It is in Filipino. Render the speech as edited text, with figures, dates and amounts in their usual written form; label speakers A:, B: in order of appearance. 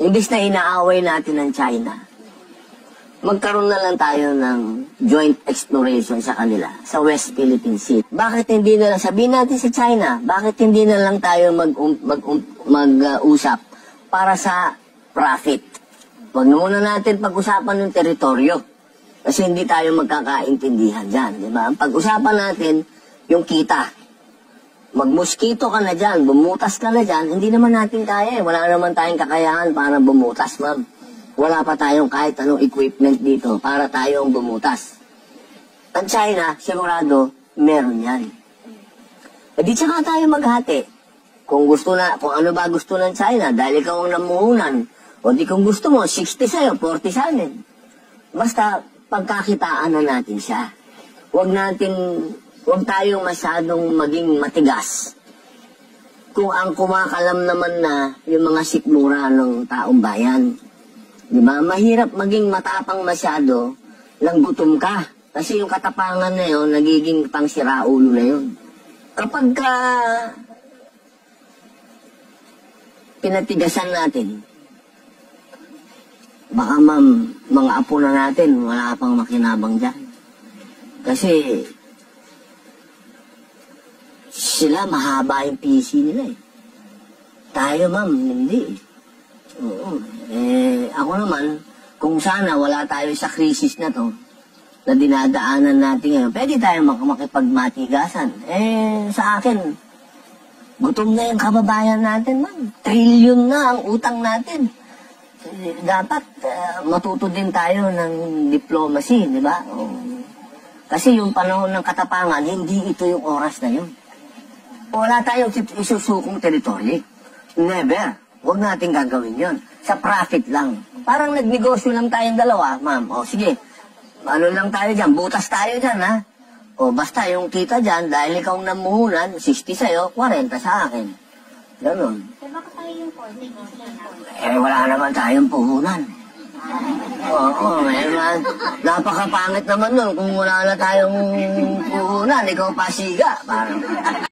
A: imbis na inaaway natin ng China, magkaroon na lang tayo ng joint exploration sa kanila, sa West Philippine Sea. Bakit hindi na lang, sabihin natin sa China, bakit hindi na lang tayo mag-usap para sa profit? Huwag na muna natin pag-usapan yung teritoryo. Kasi hindi tayo magkakaintindihan dyan, di ba? Ang pag-usapan natin, yung kita. Magmoskito ka na dyan, bumutas ka na dyan, hindi naman natin kaya. Wala naman tayong kakayahan para bumutas, ma'am. Wala pa tayong kahit anong equipment dito para tayong bumutas. Ang China, sigurado, meron yan. E di tsaka tayo maghati. Kung ano ba gusto ng China, dahil ikaw ang namuhunan. O di kung gusto mo, 60 sa'yo, 40 sa amin. Basta, pagkakitaan na natin siya. Huwag tayong masyadong maging matigas. Kung ang kumakalam naman na yung mga sikmura ng taong bayan. Diba? Mahirap maging matapang masyado lang gutom ka. Kasi yung katapangan na yun, nagiging pangsiraulo na yun. Kapag pinatigasan natin, baka ma'am, mga apo na natin, wala pang makinabang dyan. Kasi, sila mahaba yung PC nila eh. Tayo ma'am, hindi eh. Oo. Ako naman, kung sana wala tayo sa krisis na to, na dinadaanan natin ngayon, pwede tayo makipagmatigasan. Sa akin, gutom na yung kababayan natin, ma'am. Trilyon na ang utang natin. Dapat matuto din tayo ng diplomacy, di ba? Kasi yung panahon ng katapangan, hindi ito yung oras na yun. Wala tayong isusukong teritoryo. Never. Huwag natin gagawin yun. Sa profit lang. Parang nagnegosyo lang tayong dalawa, ma'am. O sige, ano lang tayo dyan, butas tayo dyan, ha? O basta yung kita dyan, dahil ikaw namuhunan, 60 sa'yo, 40 sa akin. Ganon.
B: Bakit tayo yung 40?
A: Wala naman tayong puhunan. Oo, napakapangit naman nun kung wala na tayong puhunan, ikaw pasiga. Parang